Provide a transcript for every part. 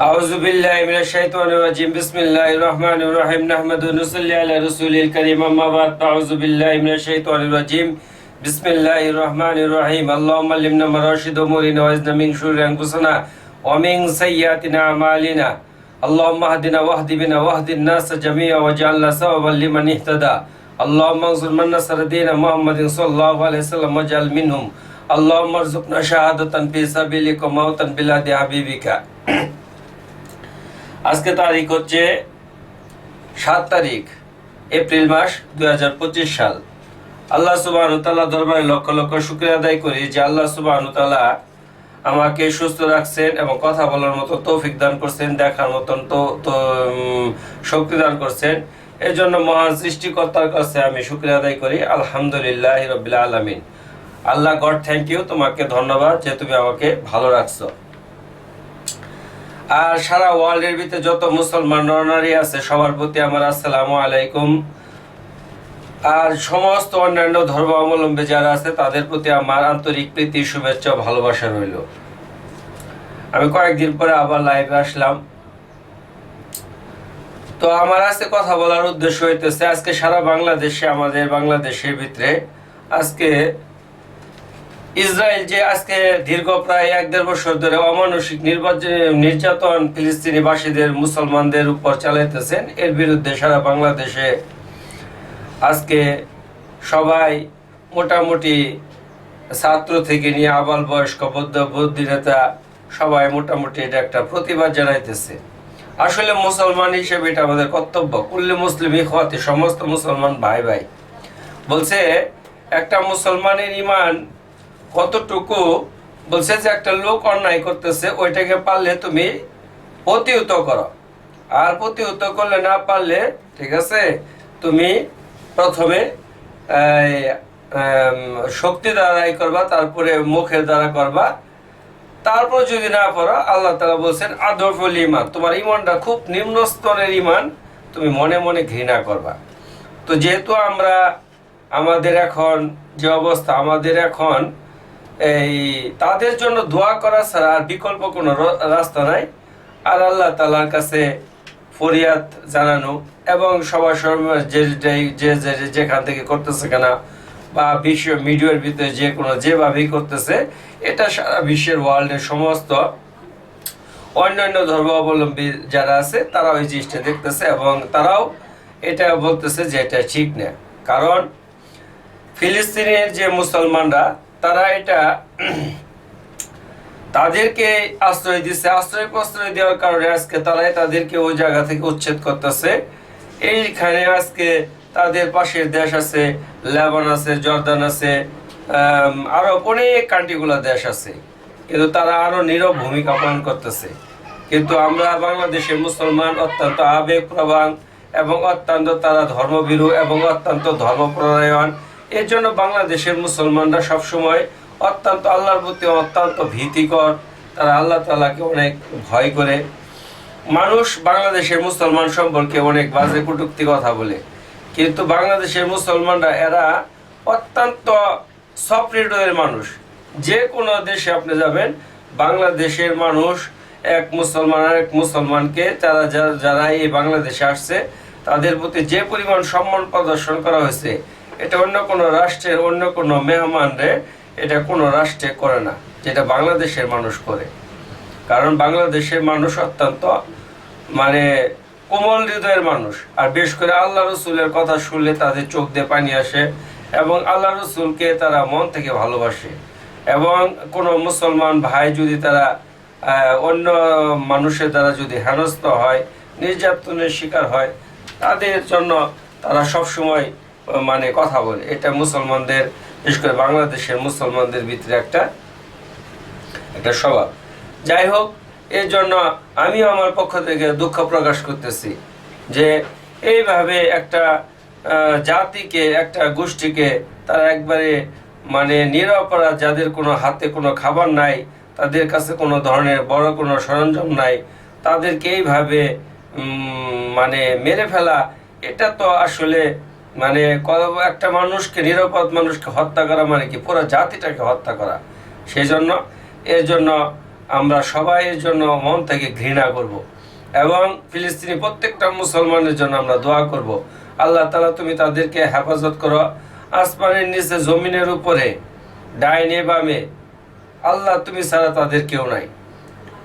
أعوذ بالله من الشيطان الرجيم بسم الله الرحمن الرحيم نحمده ونصلي على رسوله الكريم أما بعد أعوذ بالله من الشيطان الرجيم بسم الله الرحمن الرحيم اللهم علمنا مراشد أمورنا وأعذنا من شرور أنفسنا ومن سيئات أعمالنا اللهم اهدنا واهد بنا واهد الناس جميعا واجعلنا سببا لمن اهتدى اللهم انصر من نصر دين محمد صلى الله عليه وسلم واجعل منهم اللهم ارزقنا شهادة في سبيلك وموتا بلاد حبيبك আজকে তারিখ হচ্ছে 7 তারিখ এপ্রিল মাস 2025 সাল। আল্লাহ সুবহানাহু ওয়া তাআলা দরবারে লক্ষ লক্ষ শুকরিয়া আদায় করি যে আল্লাহ সুবহানাহু ওয়া তাআলা আমাকে সুস্থ রাখছেন এবং কথা বলার মতো তৌফিক দান করছেন, দেখার মতন তো শক্তি দান করছেন। এর জন্য মহান সৃষ্টিকর্তার কাছে আমি শুকরিয়া আদায় করি। আলহামদুলিল্লাহি রাব্বিল আলামিন। আল্লাহ গড থ্যাংক ইউ, তোমাকে ধন্যবাদ যে তুমি আমাকে ভালো রাখছো। আর সারা ওয়ার্ল্ডের ভিতরে যত মুসলমান নরনারী আছে সবার প্রতি আমার আসসালামু আলাইকুম। আর সমস্ত অন্যান্য ধর্মাবলম্বী যারা আছে তাদের প্রতি আমার আন্তরিক প্রীতি, শুভেচ্ছা, ভালোবাসা রইল। আমি কয়েকদিন পরে আবার লাইভে আসলাম। তো আমার আজকে কথা বলার উদ্দেশ্য হইতেছে আজকে সারা বাংলাদেশে, আমাদের বাংলাদেশের ভিতরে আজকে ইসরায়েল যে আজকে দীর্ঘ প্রায় 1-1.5 বছর ধরে অমানসিক নির্যাতন ফিলিস্তিনি বাসীদের, মুসলমানদের উপর চালাইতেছেন, এর বিরুদ্ধে সারা বাংলাদেশে আজকে সবাই মোটামুটি ছাত্র থেকে নিয়ে আবাল বয়স্ক বুদ্ধিনেতা সবাই মোটামুটি এটা একটা প্রতিবাদ জানাইতেছে। আসলে মুসলমান হিসেবে এটা আমাদের কর্তব্য। কুল্লি মুসলিম ইখওয়াতি, সমস্ত মুসলমান ভাই ভাই। বলছে একটা মুসলমানের ঈমান কতটুকু, বলছে যে একটা লোক অন্যায় করতেছে ওইটাকে পারলে তুমি প্রতিহত করো, আর প্রতিহত করলে না পারলে, ঠিক আছে, তুমি প্রথমে শক্তি দ্বারাই করবা, তারপরে মুখের দ্বারা করবা, তারপর যদি না পারো আল্লাহ তাআলা বলছেন আদফুল ঈমান, তোমার ঈমানটা খুব নিম্ন স্তরের ঈমান, তুমি মনে মনে ঘৃণা করবা। তো যেহেতু আমাদের এখন যে অবস্থা, আমাদের এখন এই তাদের জন্য দোয়া করা ছাড়া আর বিকল্প কোনো রাস্তা নাই। আর আল্লাহ তাআলার কাছে ফরিয়াদ জানানো এবং সবার যেখান থেকে করতেছে কেনা বা বিশ্ব মিডিয়ার ভিতরে যে কোনো যেভাবেই করতেছে, এটা সারা বিশ্বের ওয়ার্ল্ডের সমস্ত অন্যান্য ধর্মাবলম্বী যারা আছে তারা ওই জিনিসটা দেখতেছে এবং তারাও এটা বলতেছে যে এটা ঠিক না। কারণ ফিলিস্তিনের যে মুসলমানরা তারা এটা তাদেরকে আশ্রয় দিচ্ছে, আশ্রয় প্রশ্রয় দেওয়ার কারণে আজকে তারাই তাদেরকে ওই জায়গা থেকে উচ্ছেদ করতেছে। এইখানে আজকে তাদের পাশের দেশ আছে, লেবানন আছে, জর্দান আছে, আরো অনেক কান্ট্রিগুলা দেশ আছে, কিন্তু তারা আরো নীরব ভূমিকা পালন করতেছে। কিন্তু আমরা বাংলাদেশের মুসলমান অত্যন্ত আবেগপ্রবণ এবং অত্যন্ত তারা ধর্মভীরু এবং অত্যন্ত ধর্মপরায়ণ। এর জন্য বাংলাদেশের মুসলমানরা সবসময় অত্যন্ত আল্লাহর প্রতি অত্যন্ত ভীতিকর, তারা আল্লাহ তাআলাকে অনেক ভয় করে। মানুষ বাংলাদেশের মুসলমান সম্পর্কে অনেক বাজে কটূক্তি কথা বলে, কিন্তু বাংলাদেশের মুসলমানরা এরা অত্যন্ত সফট হৃদয়ের মানুষ। যে কোনো দেশে আপনি যাবেন, বাংলাদেশের মানুষ এক মুসলমান আর এক মুসলমানকে, যারা এই বাংলাদেশে আসছে তাদের প্রতি যে পরিমাণ সম্মান প্রদর্শন করা হয়েছে, এটা অন্য কোনো রাষ্ট্রের অন্য কোনো মেহমানরে এটা কোনো রাষ্ট্রে করে না, যেটা বাংলাদেশের মানুষ করে। কারণ বাংলাদেশের মানুষ অত্যন্ত কোমল হৃদয়ের মানুষ। আর বেশ করে আল্লাহ রসুলের কথা শুনলে তাদের চোখ দিয়ে পানি আসে এবং আল্লাহ রসুলকে তারা মন থেকে ভালোবাসে। এবং কোনো মুসলমান ভাই যদি তারা অন্য মানুষের দ্বারা যদি হেনস্থ হয়, নির্যাতনের শিকার হয়, তাদের জন্য তারা সবসময় কথা বলে। এটা মুসলমানদের, বিশেষ করে বাংলাদেশের মুসলমানদের ভিতরে একটা স্বভাব। যাই হোক, এর জন্য আমি আমার পক্ষ থেকে দুঃখ প্রকাশ করতেছি যে এইভাবে একটা জাতিকে, একটা গোষ্ঠীকে তারা একবারে নিরপরাধ, যাদের কোনো হাতে কোনো খাবার নাই, তাদের কাছে কোনো ধরনের বড় কোনো সরঞ্জাম নাই, তাদেরকে এইভাবে মেরে ফেলা, এটা তো আসলে একটা মানুষকে, নিরাপদ মানুষকে হত্যা করা মানে কি পুরো জাতিটাকে হত্যা করা। সেই জন্য এর জন্য আমরা সবাই এর জন্য মন থেকে ঘৃণা করব এবং ফিলিস্তিনি প্রত্যেকটা মুসলমানের জন্য আমরা দোয়া করব। আল্লাহ তাআলা তুমি তাদেরকে হেফাজত করো, আসমানের নিচে জমিনের উপরে ডাইনে বামে, আল্লাহ তুমি ছাড়া তাদের কেউ নাই।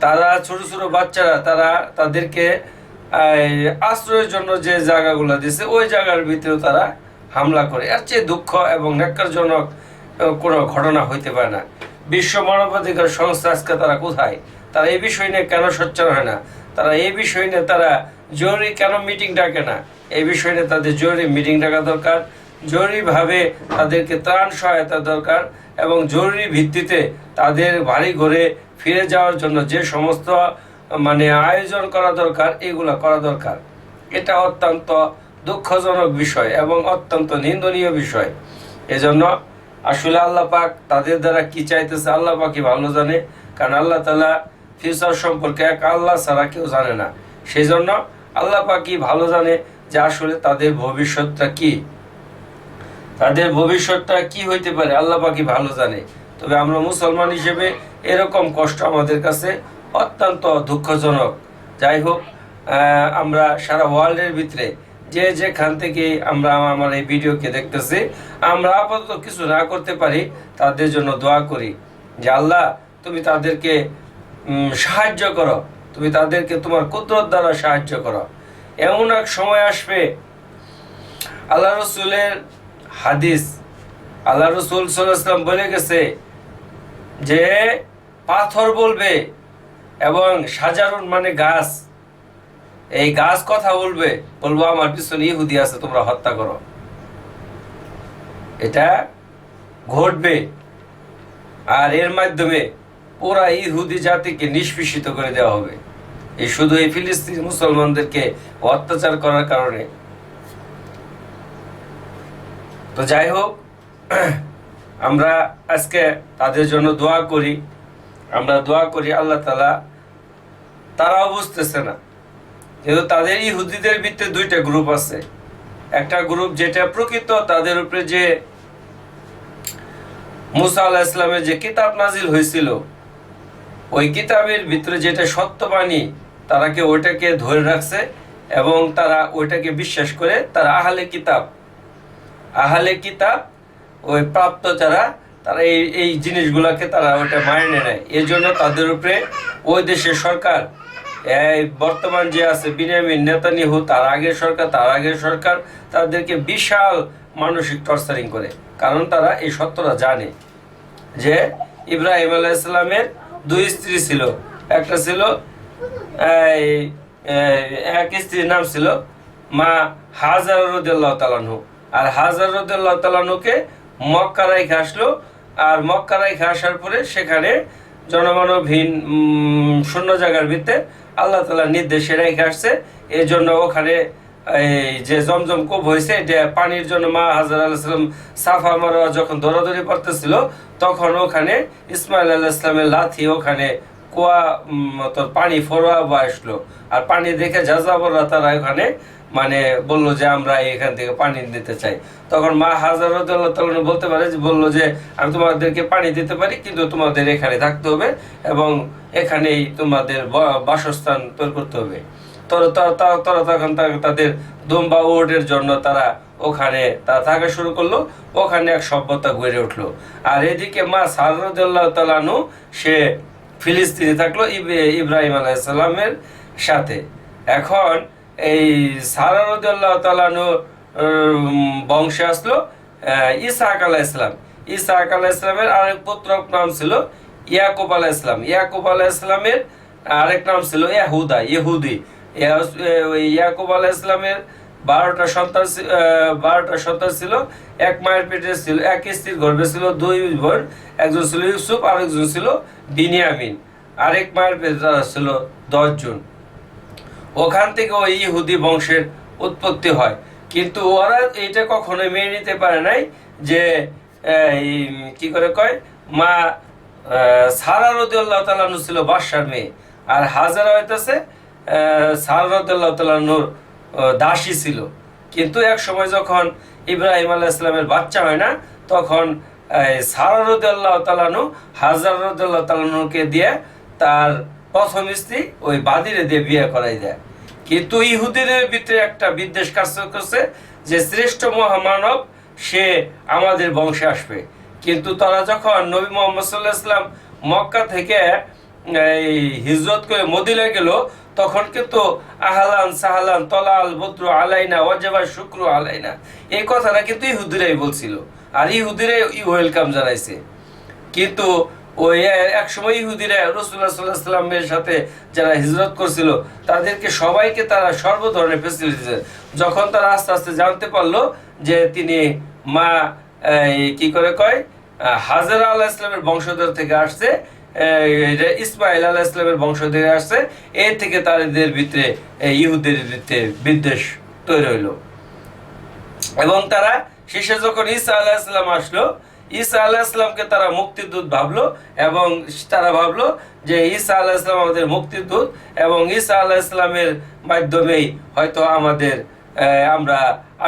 তারা ছোট ছোট বাচ্চারা, তারা তাদেরকে আশ্রয়ের জন্য যে জায়গাগুলো দিছে ওই জায়গার ভিতরেও তারা হামলা করে। এর চেয়ে দুঃখ এবং ন্যাক্কারজনক কোনো ঘটনা হইতে পারে না। বিশ্ব মানবাধিকার সংস্থা আজকে তারা কোথায়? তারা এই বিষয় নিয়ে কেন সোচ্চার হয় না? তারা এই বিষয় নিয়ে তারা জরুরি কেন মিটিং ডাকে না? এই বিষয় নিয়ে তাদের জরুরি মিটিং ডাকা দরকার, জরুরিভাবে তাদেরকে ত্রাণ সহায়তা দরকার এবং জরুরি ভিত্তিতে তাদের বাড়ি ঘরে ফিরে যাওয়ার জন্য যে সমস্ত আয়োজন করা দরকার এগুলো করা দরকার। এটা অত্যন্ত দুঃখজনক বিষয় এবং অত্যন্ত নিন্দনীয় বিষয়। এজন্য আসলে আল্লাহ পাক তাদের দ্বারা কি চাইতেছে আল্লাহ পাকই ভালো জানে, কারণ আল্লাহ তাআলা ফিউচার সম্পর্কে এক আল্লাহ ছাড়া কেউ জানে না। সেই জন্য আল্লাহ পাকই ভালো জানে যে আসলে তাদের ভবিষ্যৎটা কি, তাদের ভবিষ্যৎটা কি হইতে পারে আল্লাহ পাকই ভালো জানে। তবে আমরা মুসলমান হিসেবে এরকম কষ্ট আমাদের কাছে অত্যন্ত দুঃখজনক। যাই হোক, আমরা সারা ওয়ার্ল্ডের ভিতরে যে যেখান থেকে আমরা আমার এই ভিডিওকে দেখতেছি, আমরা আপাতত কিছু না করতে পারি তাদের জন্য দোয়া করি যে আল্লাহ তুমি তাদেরকে সাহায্য করো, তুমি তাদেরকে তোমার কুদরত দ্বারা সাহায্য করো। এমন এক সময় আসবে, আল্লাহ রসুলের হাদিস, আল্লাহ রসুল সাল্লাল্লাহু আলাইহি ওয়াসাল্লাম বলে গেছে যে পাথর বলবে এবং সাজারুন গাছ, এই গাছ কথা বলবো আমার পিছনে ইহুদি আছে, তোমরা হত্যা করো। এটা ঘটবে আর এর মাধ্যমে পুরা ইহুদি জাতিকে নিষ্পেষিত করে দেওয়া হবে, এই শুধু এই ফিলিস্তিনি মুসলমানদেরকে অত্যাচার করার কারণে। তো যাই হোক, আমরা আজকে তাদের জন্য দোয়া করি, আমরা দোয়া করি আল্লাহ তাআলা। তারাও বুঝতেছে না, যেহেতু তাদের ইহুদিদের ভিতরে দুইটা গ্রুপ আছে। একটা গ্রুপ যেটা প্রকৃত তাদের উপরে যে মুসা আলাইহিস সালামের যে কিতাব নাজিল হয়েছিল, ওই কিতাবের ভিতরে যেটা সত্যবাণী, তারাকে ওইটাকে ধরে রাখছে এবং তারা ওইটাকে বিশ্বাস করে। তারা আহলে কিতাব ওই প্রাপ্ত যারা, তারা এই জিনিসগুলোকে তারা ওইটা মাইনে নেয়। এই জন্য তাদের উপরে ওই দেশের সরকার, এই বর্তমান যে আছে বিনিয়ামিন নেতানিয়াহু, তার আগের সরকার তাদেরকে বিশাল মানসিক টর্চারিং করে। কারণ তারা এই সত্যটা জানে যে ইব্রাহিম আলাইহিস সালামের দুই স্ত্রী ছিল। একটা ছিল এক স্ত্রীর নাম ছিল মা হাজার রাদিয়াল্লাহু তাআলা আনহু, আর হাজার রাদিয়াল্লাহু তাআলা আনহুকে মক্কা রাইখা আসলো। আর মক্কা রাইখা আসার পরে সেখানে জনমানবহীন শূন্য জায়গার ভিতরে আল্লাহ তাআলার নির্দেশে রেখে আসছে। এই জন্য ওখানে এই যে জমজম কূপ হয়েছে, এটা পানির জন্য মা হাজার আলাইহিস সালাম সাফা মারোয়া যখন দৌড়াদৌড়ি করতেছিল, তখন ওখানে ইসমাইল আলাইহিস সালামের লাথি ওখানে কুয়া পানি ফোয়া আসলো। আর পানি দেখে যাযাবররা তারা ওখানে বললো যে আমরা এখান থেকে পানি দিতে চাই। তখন মা হাজার রাদিয়াল্লাহু তাআলা বলতে পারে, বললো যে আমি তোমাদেরকে পানি দিতে পারি, কিন্তু তোমাদের এখানে থাকতে হবে এবং এখানেই তোমাদের বাসস্থান তৈরি করতে হবে। তারা তখন তাদের দুম্বা উটের জন্য তারা ওখানে তারা থাকা শুরু করলো। ওখানে এক সভ্যতা গড়ে উঠলো। আর এদিকে মা সারা রাদিয়াল্লাহু তাআলা আনহু সে ফিলিস্তিনে থাকলো ইব্রাহিম আলাইহিস সালামের সাথে। এখন এই সারা রাদিয়াল্লাহু তাআলা আনহুর বংশে আসলো ইসহাক আলাইহিস সালাম। ইসহাক আলাইহিস সালামের আরেক পুত্র নাম ছিল ইয়াকুব আলাইহিস সালাম। ইয়াকুব আলাইহিস সালামের আরেক নাম ছিল ইহুদি। ইয়াকুব আলাইহিস সালামের 12টা সন্তান ছিল। এক মায়ের পেটে ছিল, এক স্ত্রীর গর্ভে ছিল দুই বোন, একজন ছিল ইউসুফ, আরেকজন ছিল বিনিয়ামিন। আরেক মায়ের পেটে ছিল 10 জন। ওখান থেকে ওই ইহুদি বংশের উৎপত্তি হয়। কিন্তু ওরা এটা কখনোই মেনে নিতে পারে নাই যে কি করে কয় মা সারা রাদিয়াল্লাহু তাআলা আনহু ছিল বাদশার মেয়ে, আর হাজারা হইতেছে সারা রাদিয়াল্লাহু তাআলা আনহুর দাসী ছিল। কিন্তু এক সময় যখন ইব্রাহিম আলাইহিস সালামের বাচ্চা হয় না, তখন সারা রাদিয়াল্লাহু তাআলা আনহু হাজার রাদিয়াল্লাহু তাআলা আনহুকে দিয়ে তার প্রথম স্ত্রী ওই বাদিরে দিয়ে বিয়ে করাই দেয়। কিন্তু ইহুদিদের ভিতরে একটা বিদ্বেষ কাজ করছে যে শ্রেষ্ঠ মহামানব সে আমাদের বংশে আসবে। কিন্তু তারা যখন নবী মুহাম্মদ সাল্লাল্লাহু আলাইহি ওয়াসাল্লাম মক্কা থেকে এই হিজরত করে মদিনায় গেল, তখন কিন্তু আহলান সাহলান তলাল বদ্র আলাইনা ওয়াজাবা শুক্র আলাইনা এই কথাটা কিন্তু ইহুদিরাই বলছিল, আর ইহুদিরাই ওয়েলকাম জানাইছে। কিন্তু ওই এক সময় ইহুদিরা রাসূলুল্লাহ সাল্লাল্লাহু আলাইহি ওয়াসাল্লামের সাথে যারা হিজরত করছিল তাদেরকে সবাইকে তারা সর্ব ধরনের ফেসিলিটি দিয়েছে। যখন তারা আস্তে আস্তে জানতে পারলো যে তিনি মা কি করে কয় হাজেরা আলাইহিস সালামের বংশধর থেকে আসছে, ইসমাইল আলাইহিস সালামের বংশধর আসছে, এর থেকে তাদের ভিতরে ইহুদের ভিতরে বিদ্বেষ তৈরি হইলো। এবং তারা শেষে যখন ঈসা আলাইহিস সালাম আসলো, ঈসা আলাইহিস সালামকে তারা মুক্তির দূত ভাবলো, এবং তারা ভাবলো যে ঈসা আলাইহিস সালাম আমাদের মুক্তির দূত, এবং ঈসা আলাইহিস সালামের মাধ্যমেই হয়তো আমাদের আমরা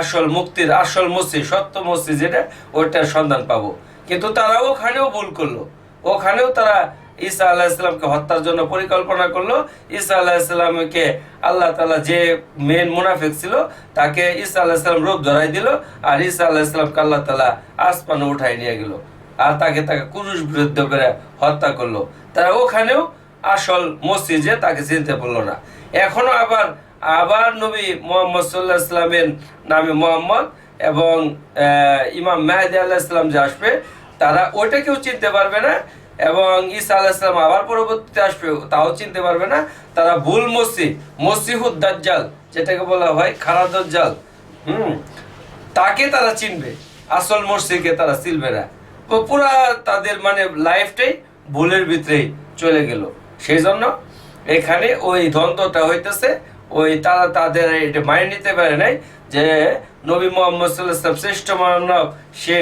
আসল মুক্তির আসল মসজিদ সত্য মসজিদ যেটা ওইটার সন্ধান পাবো। কিন্তু তারা ওখানেও ভুল করলো, ওখানেও তারা ঈসা আলাইহিস সালামকে হত্যার জন্য পরিকল্পনা করলো। ঈসা আলাইহিস সালামকে আল্লাহ তাআলা যে মেন মুনাফিক ছিল তাকে ঈসা আলাইহিস সালাম রূপ ধরাই দিল, আর ঈসা আলাইহিস সালামকে আল্লাহ তাআলা আসমানে উঠাই নিয়ে গেল, আর তাকে ক্রুশ বিদ্ধ করে হত্যা করলো। তারা ওখানেও আসল মসজিদে তাকে চিনতে পারলো না। এখনো আবার নবী মুহাম্মদ সাল্লাল্লাহু আলাইহি ওয়াসাল্লামের নামে মুহাম্মদ এবং ইমাম মেহেদী আলাইহিস সালাম যে আসবে তারা ওইটাকেও চিনতে পারবে না, এবং ঈসা আলাইহিস সালাম আবার পরবর্তীতে আসবে তাও চিনতে পারবে না। তারা ভুল মসিহুদ দাজ্জাল যেটাকে বলা হয় খারা দাজ্জাল, তাকে তারা চিনবে, আসল মসজিদকে তারা চিনবে না। পুরা তাদের মানে লাইফটাই ভুলের ভিতরেই চলে গেল। সেই জন্য এখানে ওই দ্বন্দ্বটা হইতেছে, ওই তারা তাদের এটা মানিয়ে নিতে পারে নাই যে নবী মুহাম্মদ সাল্লাল্লাহু আলাইহি ওয়াসাল্লাম শ্রেষ্ঠ মানব সে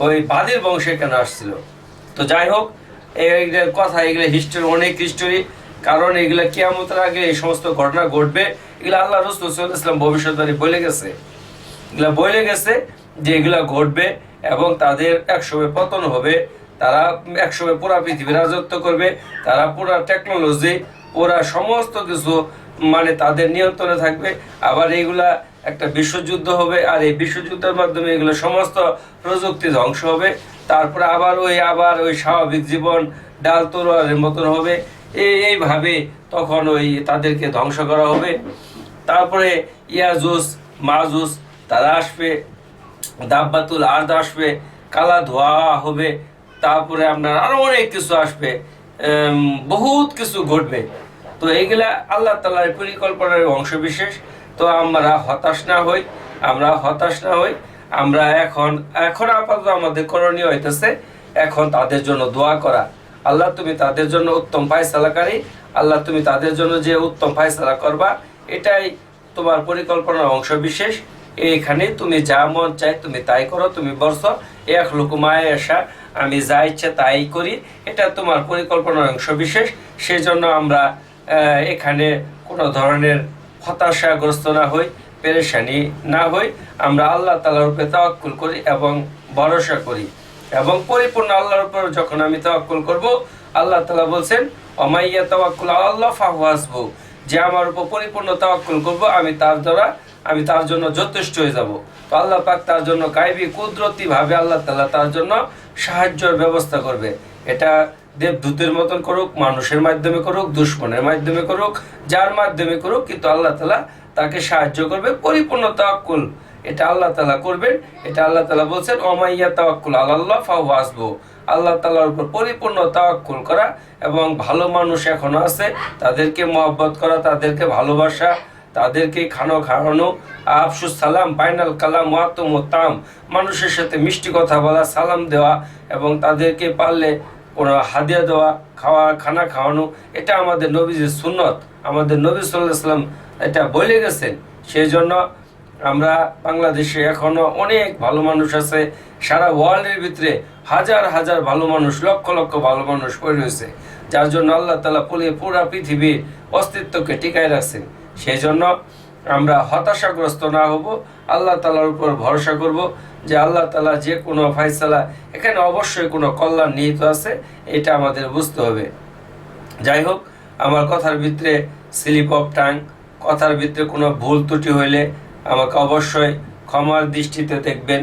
ওই বাদির বংশে কেন আসছিল। তো যাই হোক, এইগুলো কথা, এগুলো হিস্টোরি, অনেক হিস্টোরি, কারণ এগুলো কিয়ামতের আগে এই সমস্ত ঘটনা ঘটবে। এগুলো আল্লাহ রাসূল সাল্লাল্লাহু আলাইহি ওয়াসাল্লাম ভবিষ্যৎবাণী বলে গেছে, এগুলো বলে গেছে যে এগুলা ঘটবে এবং তাদের একসময় পতন হবে, তারা একসময় পুরা পৃথিবী রাজত্ব করবে, তারা পুরা টেকনোলজি পুরা সমস্ত কিছু মানে তাদের নিয়ন্ত্রণে থাকবে। আবার এইগুলা একটা বিশ্বযুদ্ধ হবে, আর এই বিশ্বযুদ্ধের মাধ্যমে এগুলো সমস্ত প্রযুক্তি ধ্বংস হবে। তারপরে আবার ওই স্বাভাবিক জীবন ডাল তলোয়ারের মতন হবে। এইভাবে তখন ওই তাদেরকে ধ্বংস করা হবে। তারপরে ইয়াজুজ মাজুজ তারা আসবে, দাব্বাতুল আরদ আসবে, কালা ধোয়া হবে, তারপরে আপনার আরো অনেক কিছু আসবে, বহুত কিছু ঘটবে। তো এইগুলা আল্লাহ তাআলার পরিকল্পনার অংশ বিশেষ। তো আমরা হতাশ না হই, আমরা এখন আপাতত আমাদের করণীয় হইতেছে এখন তাদের জন্য দোয়া করা। আল্লাহ তুমি তাদের জন্য উত্তম ফায়সালাকারী, আল্লাহ তুমি তাদের জন্য যে উত্তম ফায়সালা করবা এটাই তোমার পরিকল্পনার অংশ বিশেষ। এইখানে তুমি যা মন চাই তুমি তাই করো, তুমি বলছো এক লোকমায় আসা আমি যা ইচ্ছে তাই করি, এটা তোমার পরিকল্পনার অংশ বিশেষ। সেই জন্য আমরা এখানে কোনো ধরনের হতাশাগ্রস্ত না হই, পেরেশানি না হই, আমরা আল্লাহ তাআলার উপরে তাওয়াক্কুল করি এবং ভরসা করি। এবং পরিপূর্ণ আল্লাহর উপর যখন আমি তাওয়াক্কুল করব, আল্লাহ তাআলা বলছেন ওমাইয়া তাওয়াক্কুল আল্লাহ ফাহুয়া হাসবু, যে আমার উপর পরিপূর্ণ তাওয়াক্কুল করব আমি তার জন্য যথেষ্ট হয়ে যাব। তো আল্লাহ পাক তার জন্য গায়বী কুদরতি ভাবে আল্লাহ তাআলা তার জন্য সাহায্যের ব্যবস্থা করবে। এটা দেবদূতের মতন করুক, মানুষের মাধ্যমে করুক, দুশমনের মাধ্যমে করুক, যার মাধ্যমে করুক, কিন্তু আল্লাহ তাআলা তাকে সাহায্য করবে। পরিপূর্ণ তাওয়াক্কুল এটা আল্লাহ তাআলা করবেন। এটা আল্লাহ তাআলা বলছেন ওমাইয়া তাওয়াক্কুল আলাল্লাহ ফাহুয়া হাসবু, আল্লাহ তাআলার উপর পরিপূর্ণ তাওয়াক্কুল করা। এবং ভালো মানুষ এখনো আছে, তাদেরকে মহব্বত করা, তাদেরকে ভালোবাসা, তাদেরকে খাওয়ানো, আফসুস সালাম বাইনাল কালাম ওয়াতুমুতাম, মানুষের সাথে মিষ্টি কথা বলা, সালাম দেওয়া, এবং তাদেরকে পারলে কোনো হাদিয়া দেওয়া, খানা খাওয়ানো, এটা আমাদের নবীজির সুন্নত, আমাদের নবী সাল্লাল্লাহু আলাইহি ওয়াসাল্লাম এটা বলে গেছেন। সেই জন্য আমরা বাংলাদেশে এখনো অনেক ভালো মানুষ আছে, সারা ওয়ার্ল্ডের ভিতরে হাজার হাজার ভালো মানুষ, লক্ষ লক্ষ ভালো মানুষ পড়ে রয়েছে, যার জন্য আল্লাহ তাআলা পুরা পৃথিবীর অস্তিত্বকে টিকায় রাখছেন। সেই জন্য আমরা হতাশাগ্রস্ত না হব, আল্লাহ তাআলার উপর ভরসা করব যে আল্লাহ তাআলা যে কোনো ফায়সালা, এখানে অবশ্যই কোনো কল্যাণ নিহিত আছে, এটা আমাদের বুঝতে হবে। যাই হোক, আমার কথার ভিতরে স্লিপ অফ টাং, কথার ভিতরে কোনো ভুল ত্রুটি হইলে আমাকে অবশ্যই ক্ষমার দৃষ্টিতে দেখবেন।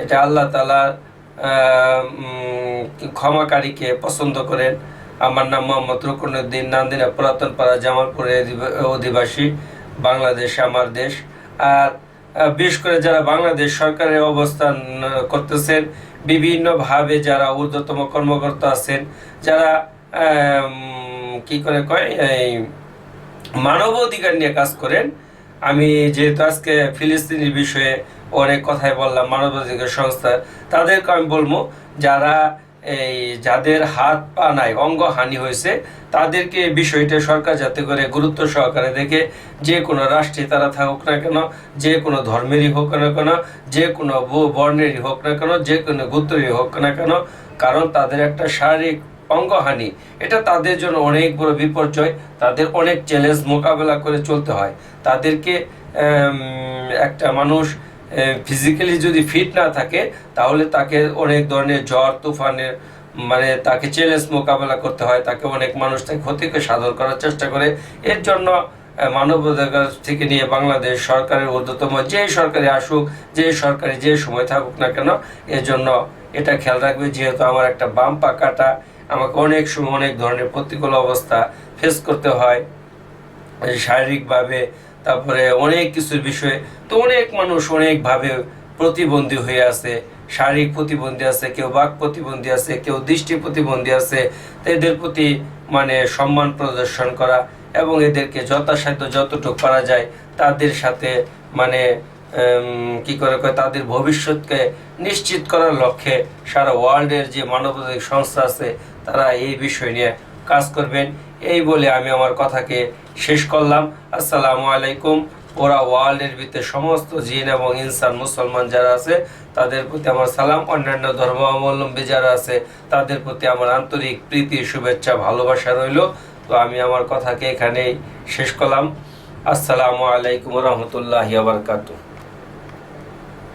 এটা আল্লাহ তাআলা ক্ষমাকারীকে পছন্দ করেন। আমার নাম মোহাম্মদ রুকনুদ্দিন, নান্দিনা পুরাতন পাড়া, জামালপুরের অধিবাসী। বাংলাদেশ আমার দেশ। আর বিশেষ করে যারা বাংলাদেশ সরকারের অবস্থান করতেছেন, বিভিন্নভাবে যারা ঊর্ধ্বতম কর্মকর্তা আছেন, যারা কি করে কয় এই মানবাধিকার নিয়ে কাজ করেন, আমি যেহেতু আজকে ফিলিস্তিনের বিষয়ে অনেক কথাই বললাম, মানবাধিকার সংস্থা, তাদেরকে আমি বলবো যারা এই যাদের হাত পা নাই, অঙ্গহানি হয়েছে, তাদেরকে বিষয়টা সরকার যাতে করে গুরুত্ব সহকারে দেখে, যে কোনো রাষ্ট্রে তারা থাকুক না কেন, যে কোনো ধর্মেরই হোক না কেন, যে কোনো বর্ণেরই হোক না কেন, যে কোনো গোত্রেরই হোক না কেন, কারণ তাদের একটা শারীরিক অঙ্গহানি, এটা তাদের জন্য অনেক বড় বিপর্যয়। তাদের অনেক চ্যালেঞ্জ মোকাবেলা করে চলতে হয়। তাদেরকে একটা মানুষ ফিজিক্যালি যদি ফিট না থাকে, তাহলে তাকে অনেক ধরনের ঝড় তুফানের মানে তাকে চ্যালেঞ্জ মোকাবেলা করতে হয়। তাকে অনেক মানুষ তাকে ক্ষতিকে সাধন করার চেষ্টা করে। এর জন্য মানবাধিকার থেকে নিয়ে বাংলাদেশ সরকারের ঊর্ধ্বতম যে সরকারি আসুক, যে সরকারি যে সময় থাকুক না কেন, এর জন্য এটা খেয়াল রাখবে। যেহেতু আমার একটা বাম পা কাটা, আমাকে অনেক সময় অনেক ধরনের প্রতিকূল অবস্থা ফেস করতে হয় শারীরিকভাবে, তারপরে অনেক কিছুর বিষয়ে। তো অনেক মানুষ অনেকভাবে প্রতিবন্ধী হয়ে আছে, শারীরিক প্রতিবন্ধী আছে, কেউ বাক প্রতিবন্ধী আছে, কেউ দৃষ্টি প্রতিবন্ধী আছে। তো এদের প্রতি মানে সম্মান প্রদর্শন করা এবং এদেরকে যথাসাধ্য যতটুকু করা যায় তাদের সাথে মানে কি করে তাদের ভবিষ্যৎকে নিশ্চিত করার লক্ষ্যে সারা ওয়ার্ল্ডের যে মানবাধিকার সংস্থা আছে তারা এই বিষয় নিয়ে কাজ করবেন। এই বলে আমি আমার কথাকে শেষ করলাম। আসসালামু আলাইকুম। ওরা ওয়ার্ল্ডের ভিতরে সমস্ত জিন এবং ইনসান মুসলমান যারা আছে তাদের প্রতি আমার সালাম। অন্যান্য ধর্মাবলম্বী যারা আছে তাদের প্রতি আমার আন্তরিক প্রীতি, শুভেচ্ছা, ভালোবাসা রইল। তো আমি আমার কথাকে এখানেই শেষ করলাম। আসসালামু আলাইকুম ওয়া রাহমাতুল্লাহি ওয়া বারাকাতুহু।